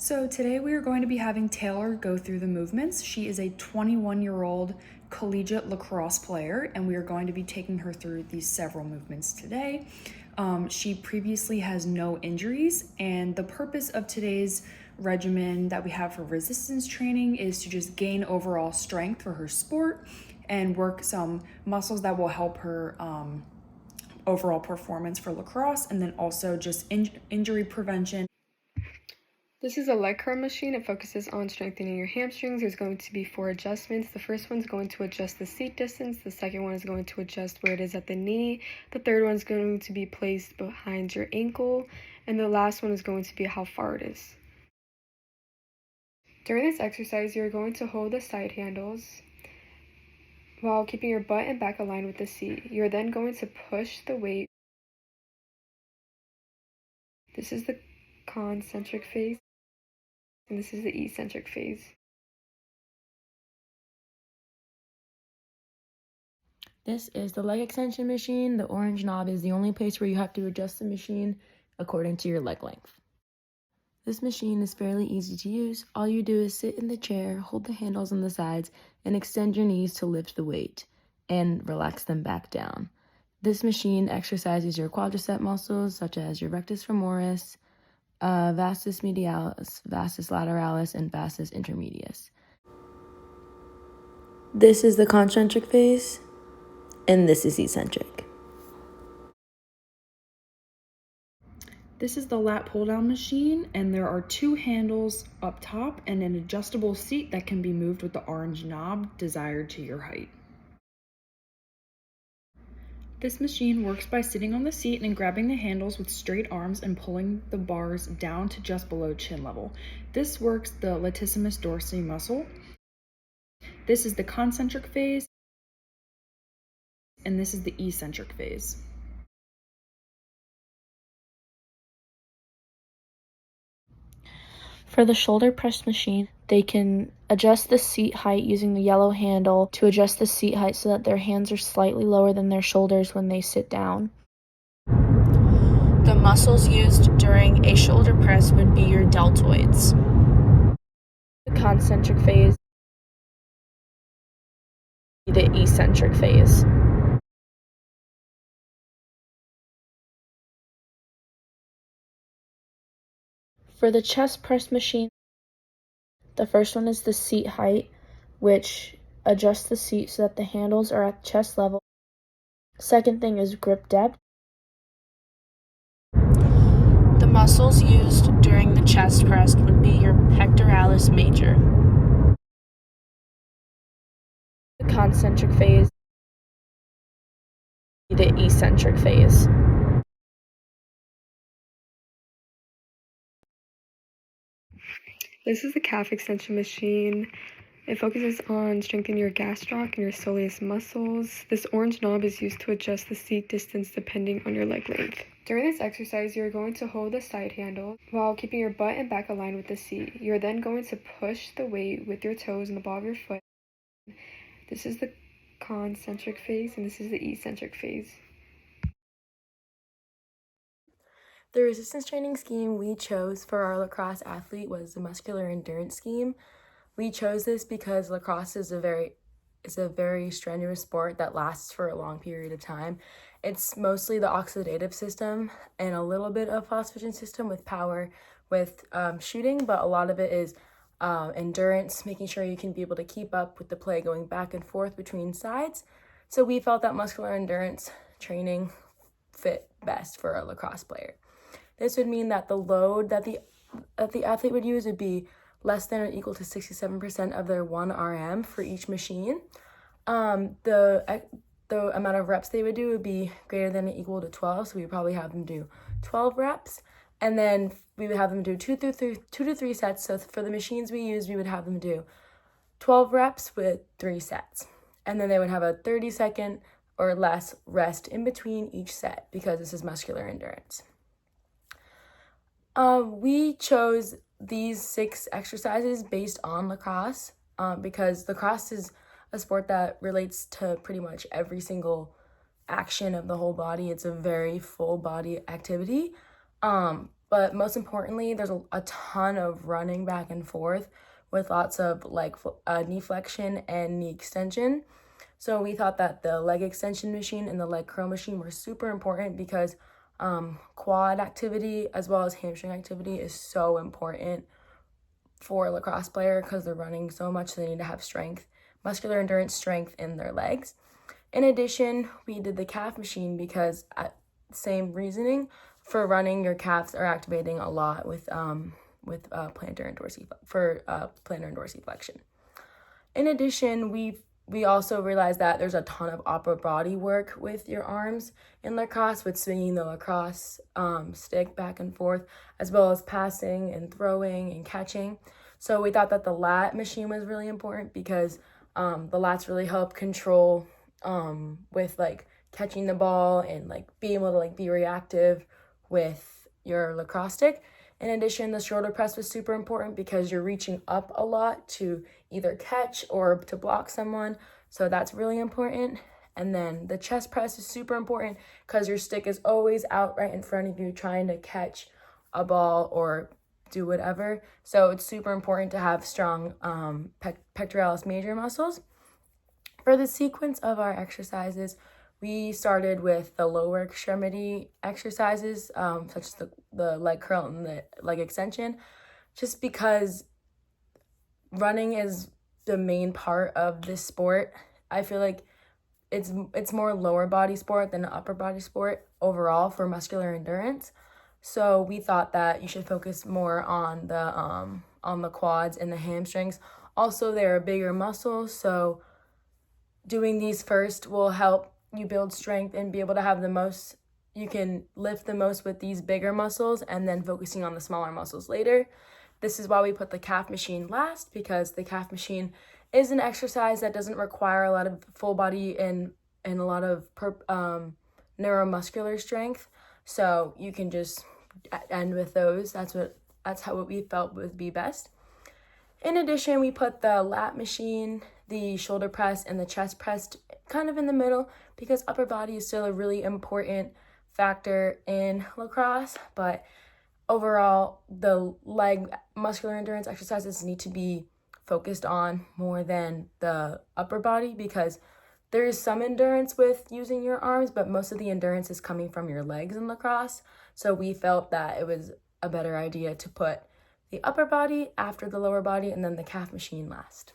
So today we are going to be having Taylor go through the movements. She is a 21-year-old collegiate lacrosse player, and we are going to be taking her through these several movements today. She previously has no injuries, and the purpose of today's regimen that we have for resistance training is to just gain overall strength for her sport and work some muscles that will help her overall performance for lacrosse, and then also just injury prevention. This is a leg curl machine. It focuses on strengthening your hamstrings. There's going to be 4 adjustments. The first one's going to adjust the seat distance. The second one is going to adjust where it is at the knee. The third one's going to be placed behind your ankle. And the last one is going to be how far it is. During this exercise, you're going to hold the side handles while keeping your butt and back aligned with the seat. You're then going to push the weight. This is the concentric phase, and this is the eccentric phase. This is the leg extension machine. The orange knob is the only place where you have to adjust the machine according to your leg length. This machine is fairly easy to use. All you do is sit in the chair, hold the handles on the sides, and extend your knees to lift the weight and relax them back down. This machine exercises your quadricep muscles such as your rectus femoris, vastus medialis, vastus lateralis, and vastus intermedius. This is the concentric phase, and this is eccentric. This is the lat pull down machine, and there are 2 handles up top and an adjustable seat that can be moved with the orange knob desired to your height. This machine works by sitting on the seat and grabbing the handles with straight arms and pulling the bars down to just below chin level. This works the latissimus dorsi muscle. This is the concentric phase, and this is the eccentric phase. For the shoulder press machine, they can adjust the seat height using the yellow handle to adjust the seat height so that their hands are slightly lower than their shoulders when they sit down. The muscles used during a shoulder press would be your deltoids. The concentric phase, the eccentric phase. For the chest press machine, the first one is the seat height, which adjusts the seat so that the handles are at chest level. Second thing is grip depth. The muscles used during the chest press would be your pectoralis major. The concentric phase, the eccentric phase. This is the calf extension machine. It focuses on strengthening your gastroc and your soleus muscles. This orange knob is used to adjust the seat distance depending on your leg length. During this exercise, you're going to hold the side handle while keeping your butt and back aligned with the seat. You're then going to push the weight with your toes and the ball of your foot. This is the concentric phase, and this is the eccentric phase. The resistance training scheme we chose for our lacrosse athlete was the muscular endurance scheme. We chose this because lacrosse is a very strenuous sport that lasts for a long period of time. It's mostly the oxidative system and a little bit of phosphagen system with power with shooting, but a lot of it is endurance, making sure you can be able to keep up with the play going back and forth between sides. So we felt that muscular endurance training fit best for a lacrosse player. This would mean that the load that the athlete would use would be less than or equal to 67% of their 1 RM for each machine. The amount of reps they would do would be greater than or equal to 12, so we would probably have them do 12 reps. And then we would have them do 2 to 3 sets. So for the machines we use, we would have them do 12 reps with 3 sets. And then they would have a 30-second or less rest in between each set because this is muscular endurance. We chose these 6 exercises based on lacrosse because lacrosse is a sport that relates to pretty much every single action of the whole body. It's a very full body activity. But most importantly, there's a ton of running back and forth with lots of knee flexion and knee extension. So we thought that the leg extension machine and the leg curl machine were super important because quad activity as well as hamstring activity is so important for a lacrosse player because they're running so much, so they need to have strength, muscular endurance strength in their legs. In addition, we did the calf machine because same reasoning, for running, your calves are activating a lot with plantar and dorsiflexion. In addition, we also realized that there's a ton of upper body work with your arms in lacrosse, with swinging the lacrosse stick back and forth, as well as passing and throwing and catching. So we thought that the lat machine was really important because the lats really help control with catching the ball and being able to be reactive with your lacrosse stick. In addition, the shoulder press was super important because you're reaching up a lot to either catch or to block someone. So that's really important. And then the chest press is super important because your stick is always out right in front of you trying to catch a ball or do whatever. So it's super important to have strong pectoralis major muscles. For the sequence of our exercises, we started with the lower extremity exercises, such as the leg curl and the leg extension, just because running is the main part of this sport. I feel like it's more lower body sport than an upper body sport overall for muscular endurance. So we thought that you should focus more on the quads and the hamstrings. Also, they're bigger muscles, so doing these first will help you build strength and be able to have the most, you can lift the most with these bigger muscles and then focusing on the smaller muscles later. This is why we put the calf machine last, because the calf machine is an exercise that doesn't require a lot of full body and a lot of neuromuscular strength. So you can just end with those. That's what we felt would be best. In addition, we put the lat machine, the shoulder press, and the chest press kind of in the middle because upper body is still a really important factor in lacrosse. But overall, the leg muscular endurance exercises need to be focused on more than the upper body because there is some endurance with using your arms, but most of the endurance is coming from your legs in lacrosse. So we felt that it was a better idea to put the upper body after the lower body and then the calf machine last.